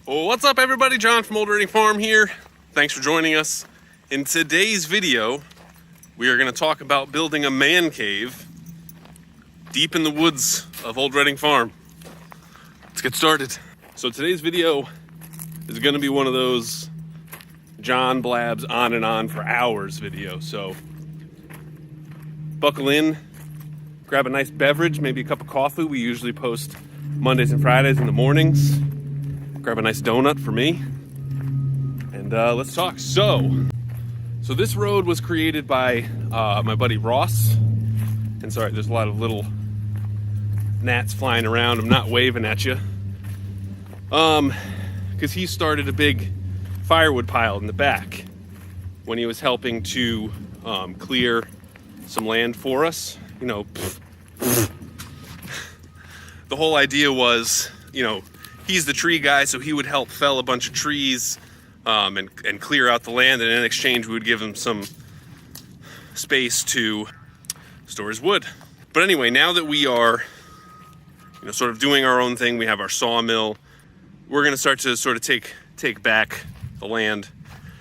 Well, what's up everybody? John from Homesteading Farm here. Thanks for joining us. In today's video, we are going to talk about building a man cave deep in the woods of Old Reading Farm. Let's get started. So today's video is going to be one of those John blabs on and on for hours video. So buckle in, grab a nice beverage, maybe a cup of coffee. We usually post Mondays and Fridays in the mornings. Grab a nice donut for me, and let's talk. So this road was created by my buddy Ross. And sorry, there's a lot of little gnats flying around. I'm not waving at you. Because he started a big firewood pile in the back when he was helping to clear some land for us. You know, the whole idea was, you know, he's the tree guy, so he would help fell a bunch of trees and clear out the land, and in exchange we would give him some space to store his wood. But anyway, now that we are, you know, sort of doing our own thing, we have our sawmill, we're gonna start to sort of take back the land.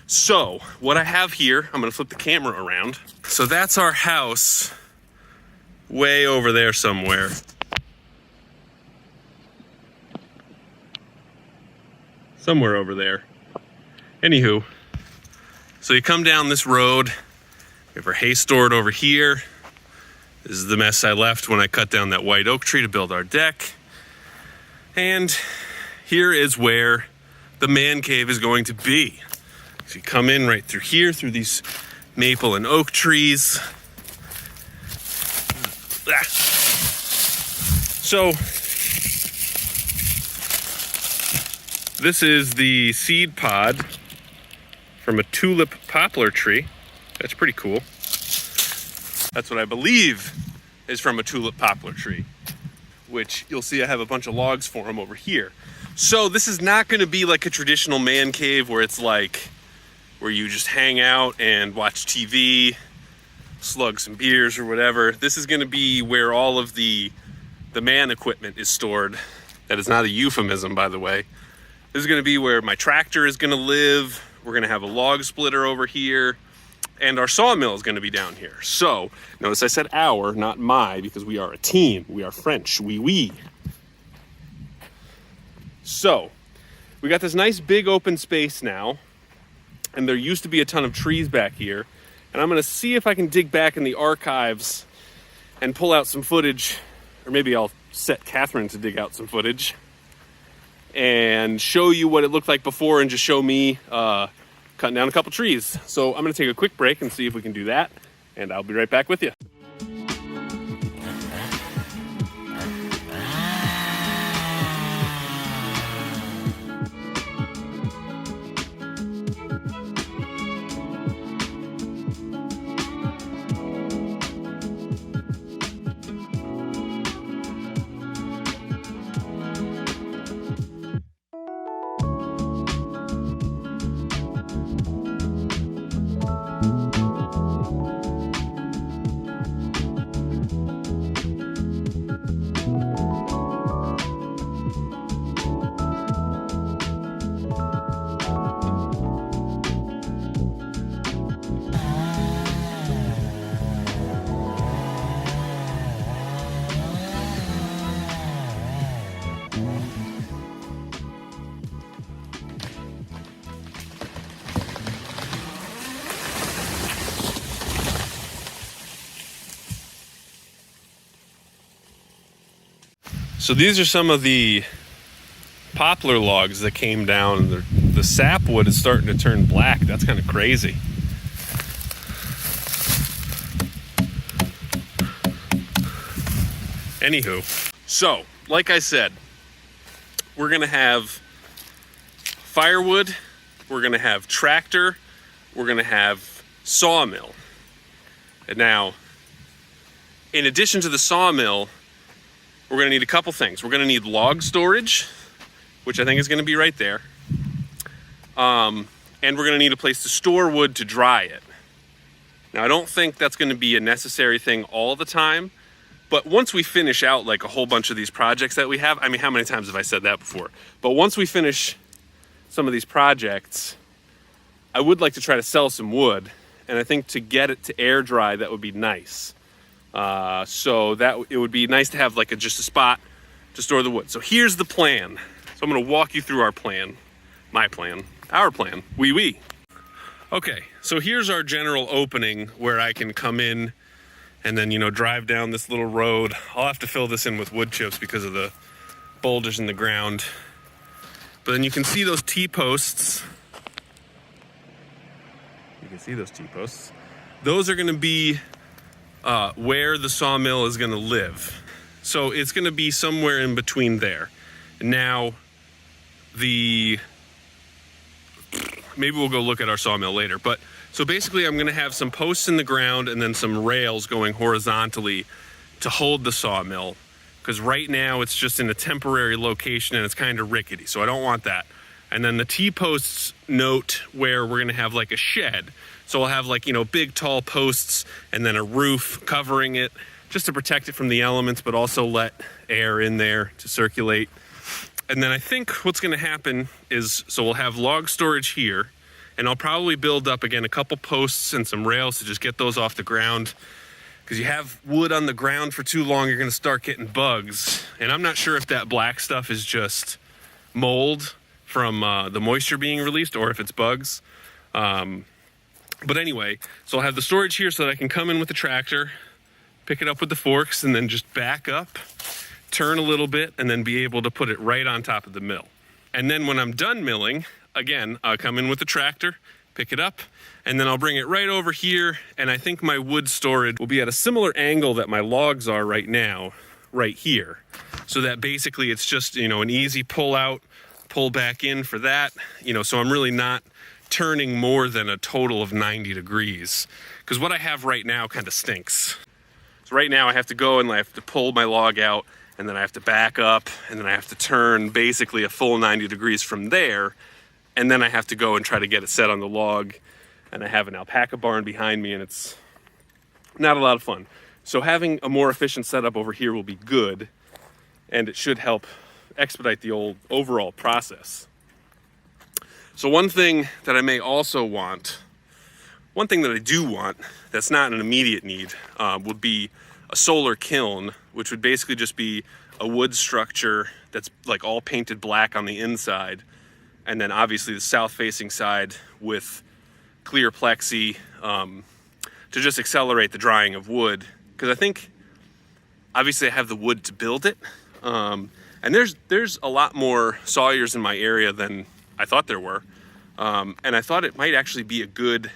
So what I have here, I'm gonna flip the camera around. So that's our house way over there somewhere. Somewhere over there. Anywho, so you come down this road, we have our hay stored over here. This is the mess I left when I cut down that white oak tree to build our deck. And here is where the man cave is going to be. So you come in right through here, through these maple and oak trees. So, this is the seed pod from a tulip poplar tree. That's pretty cool. That's what I believe is from a tulip poplar tree, which you'll see I have a bunch of logs for them over here. So this is not gonna be like a traditional man cave where it's like, where you just hang out and watch TV, slug some beers or whatever. This is gonna be where all of the man equipment is stored. That is not a euphemism, by the way. This is gonna be where my tractor is gonna live. We're gonna have a log splitter over here, and our sawmill is gonna be down here. So, notice I said our, not my, because we are a team. We are French, we. So, we got this nice big open space now, and there used to be a ton of trees back here, and I'm gonna see if I can dig back in the archives and pull out some footage, or maybe I'll set Catherine to dig out some footage, and show you what it looked like before, and just show me cutting down a couple trees. So I'm gonna take a quick break and see if we can do that, and I'll be right back with you. So these are some of the poplar logs that came down. The sapwood is starting to turn black. That's kind of crazy. Anywho, so like I said, we're gonna have firewood, we're gonna have tractor, we're gonna have sawmill. And now, in addition to the sawmill, we're gonna need a couple things. We're gonna need log storage, which I think is gonna be right there. And we're gonna need a place to store wood to dry it. Now, I don't think that's gonna be a necessary thing all the time, but once we finish out like a whole bunch of these projects that we have, I mean, how many times have I said that before? But once we finish some of these projects, I would like to try to sell some wood. And I think to get it to air dry, that would be nice. So that it would be nice to have like just a spot to store the wood. So here's the plan. So I'm gonna walk you through our plan. My plan, our plan, wee. Okay, so here's our general opening where I can come in and then, drive down this little road. I'll have to fill this in with wood chips because of the boulders in the ground. But then you can see those T-posts. You can see those T-posts. Those are gonna be where the sawmill is gonna live. So it's gonna be somewhere in between there. Now, maybe we'll go look at our sawmill later, but so basically I'm gonna have some posts in the ground and then some rails going horizontally to hold the sawmill, because right now it's just in a temporary location and it's kind of rickety, so I don't want that. And then the T-posts note where we're gonna have like a shed. So I'll have like, big tall posts and then a roof covering it just to protect it from the elements, but also let air in there to circulate. And then I think what's gonna happen is, so we'll have log storage here, and I'll probably build up again a couple posts and some rails to just get those off the ground. Because you have wood on the ground for too long, you're gonna start getting bugs. And I'm not sure if that black stuff is just mold from the moisture being released or if it's bugs. But anyway, so I'll have the storage here so that I can come in with the tractor, pick it up with the forks, and then just back up, turn a little bit, and then be able to put it right on top of the mill. And then when I'm done milling, again, I'll come in with the tractor, pick it up, and then I'll bring it right over here, and I think my wood storage will be at a similar angle that my logs are right now, right here. So that basically it's just, an easy pull out, pull back in for that, so I'm really not turning more than a total of 90 degrees. Because what I have right now kind of stinks. So right now I have to go and I have to pull my log out, and then I have to back up, and then I have to turn basically a full 90 degrees from there, and then I have to go and try to get it set on the log, and I have an alpaca barn behind me, and it's not a lot of fun. So having a more efficient setup over here will be good, and it should help expedite the overall process. So one thing that I may also want, one thing that I do want that's not an immediate need, would be a solar kiln, which would basically just be a wood structure that's like all painted black on the inside, and then obviously the south-facing side with clear plexi to just accelerate the drying of wood. Because I think, obviously I have the wood to build it, and there's a lot more sawyers in my area than I thought there were, and I thought it might actually be a good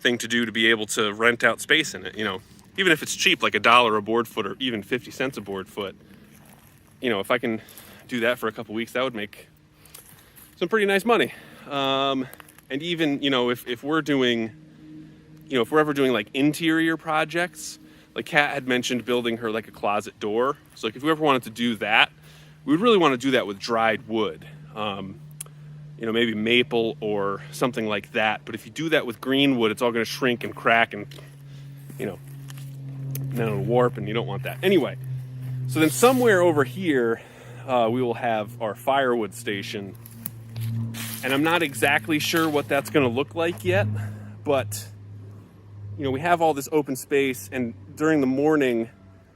thing to do to be able to rent out space in it, even if it's cheap, like $1 a board foot or even 50 cents a board foot. If I can do that for a couple weeks, that would make some pretty nice money. And even, if we're doing, if we're ever doing like interior projects, like Kat had mentioned building her like a closet door. So like if we ever wanted to do that, we would really want to do that with dried wood. Maybe maple or something like that. But if you do that with green wood, it's all going to shrink and crack and, then it'll warp, and you don't want that. Anyway, so then somewhere over here, we will have our firewood station. And I'm not exactly sure what that's going to look like yet, but, we have all this open space, and during the morning,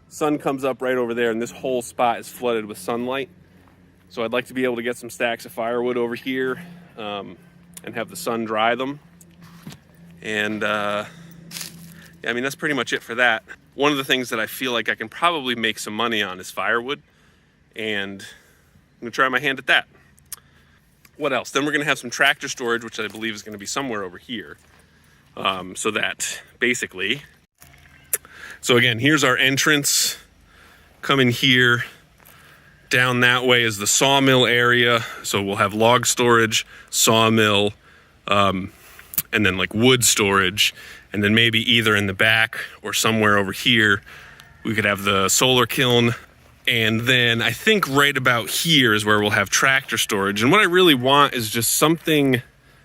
sun comes up right over there, and this whole spot is flooded with sunlight. So I'd like to be able to get some stacks of firewood over here and have the sun dry them. And that's pretty much it for that. One of the things that I feel like I can probably make some money on is firewood, and I'm gonna try my hand at that. What else? Then we're gonna have some tractor storage, which I believe is gonna be somewhere over here. So that basically, so again, here's our entrance. Come in here. Down that way is the sawmill area. So we'll have log storage, sawmill, and then like wood storage. And then maybe either in the back or somewhere over here, we could have the solar kiln. And then I think right about here is where we'll have tractor storage. And what I really want is just something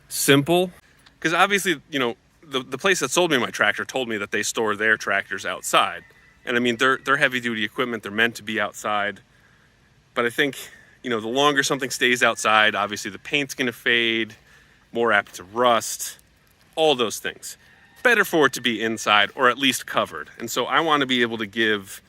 simple. Because obviously, the place that sold me my tractor told me that they store their tractors outside. And I mean, they're heavy duty equipment. They're meant to be outside. But I think You know, the longer something stays outside, obviously the paint's gonna fade, more apt to rust, all those things. Better for it to be inside or at least covered. And so I want to be able to give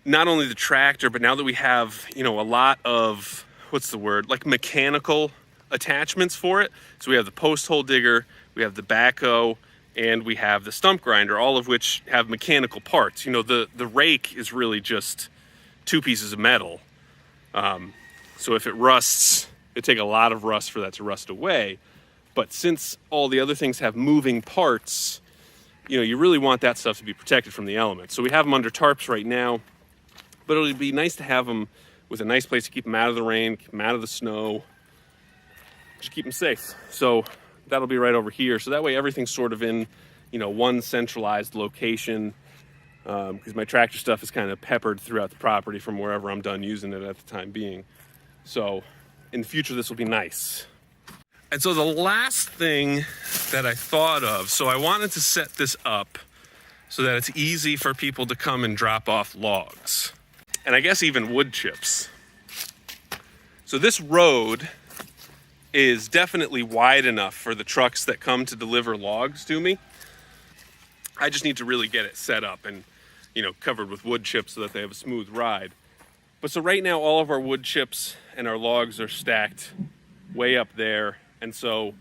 not only the tractor, but now that we have, you know, a lot of, what's the word, like mechanical attachments for it. So we have the post hole digger, we have the backhoe, and we have the stump grinder, all of which have mechanical parts. You know, the rake is really just 2 pieces of metal. So if it rusts, it'd take a lot of rust for that to rust away. But since all the other things have moving parts, you know, you really want that stuff to be protected from the elements. So we have them under tarps right now, but it'll be nice to have them with a nice place to keep them out of the rain, keep them out of the snow, just keep them safe. So that'll be right over here. So that way everything's sort of in, you know, one centralized location, because my tractor stuff is kind of peppered throughout the property from wherever I'm done using it at the time being. So in the future, this will be nice. And so the last thing that I thought of, so I wanted to set this up so that it's easy for people to come and drop off logs. And I guess even wood chips. So this road is definitely wide enough for the trucks that come to deliver logs to me. I just need to really get it set up and, you know, covered with wood chips so that they have a smooth ride. But so right now all of our wood chips and our logs are stacked way up there. And so,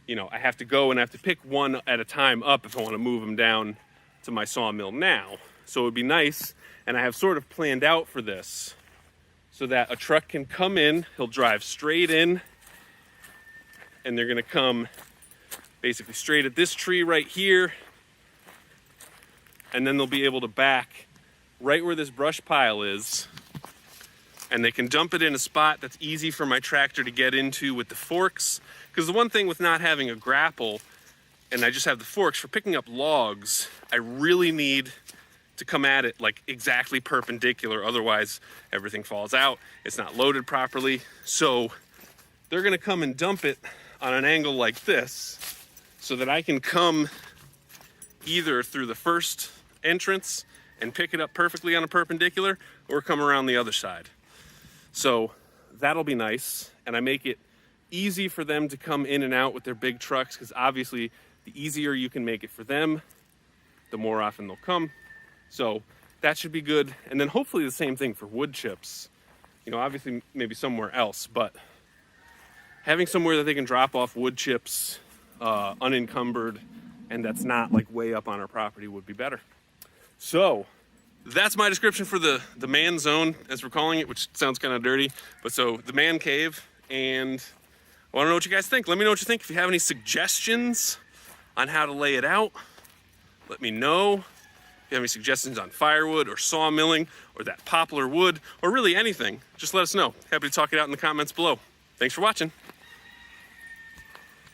you know, I have to go and I have to pick one at a time up if I want to move them down to my sawmill now. So it would be nice, and I have sort of planned out for this so that a truck can come in, he'll drive straight in, and they're going to come basically straight at this tree right here, and then they'll be able to back right where this brush pile is, and they can dump it in a spot that's easy for my tractor to get into with the forks. Because the one thing with not having a grapple, and I just have the forks, for picking up logs, I really need to come at it like exactly perpendicular, otherwise everything falls out, it's not loaded properly. So they're gonna come and dump it on an angle like this so that I can come either through the first entrance and pick it up perfectly on a perpendicular, or come around the other side. So that'll be nice, and I make it easy for them to come in and out with their big trucks, because obviously the easier you can make it for them, the more often they'll come. So that should be good. And then hopefully the same thing for wood chips. You know, obviously maybe somewhere else, but having somewhere that they can drop off wood chips unencumbered, and that's not like way up on our property, would be better. So that's my description for the man zone, as we're calling it, which sounds kind of dirty. But so the man cave, and I want to know what you guys think. Let me know what you think. If you have any suggestions on how to lay it out, let me know. If you have any suggestions on firewood or sawmilling or that poplar wood or really anything, just let us know. Happy to talk it out in the comments below. Thanks for watching.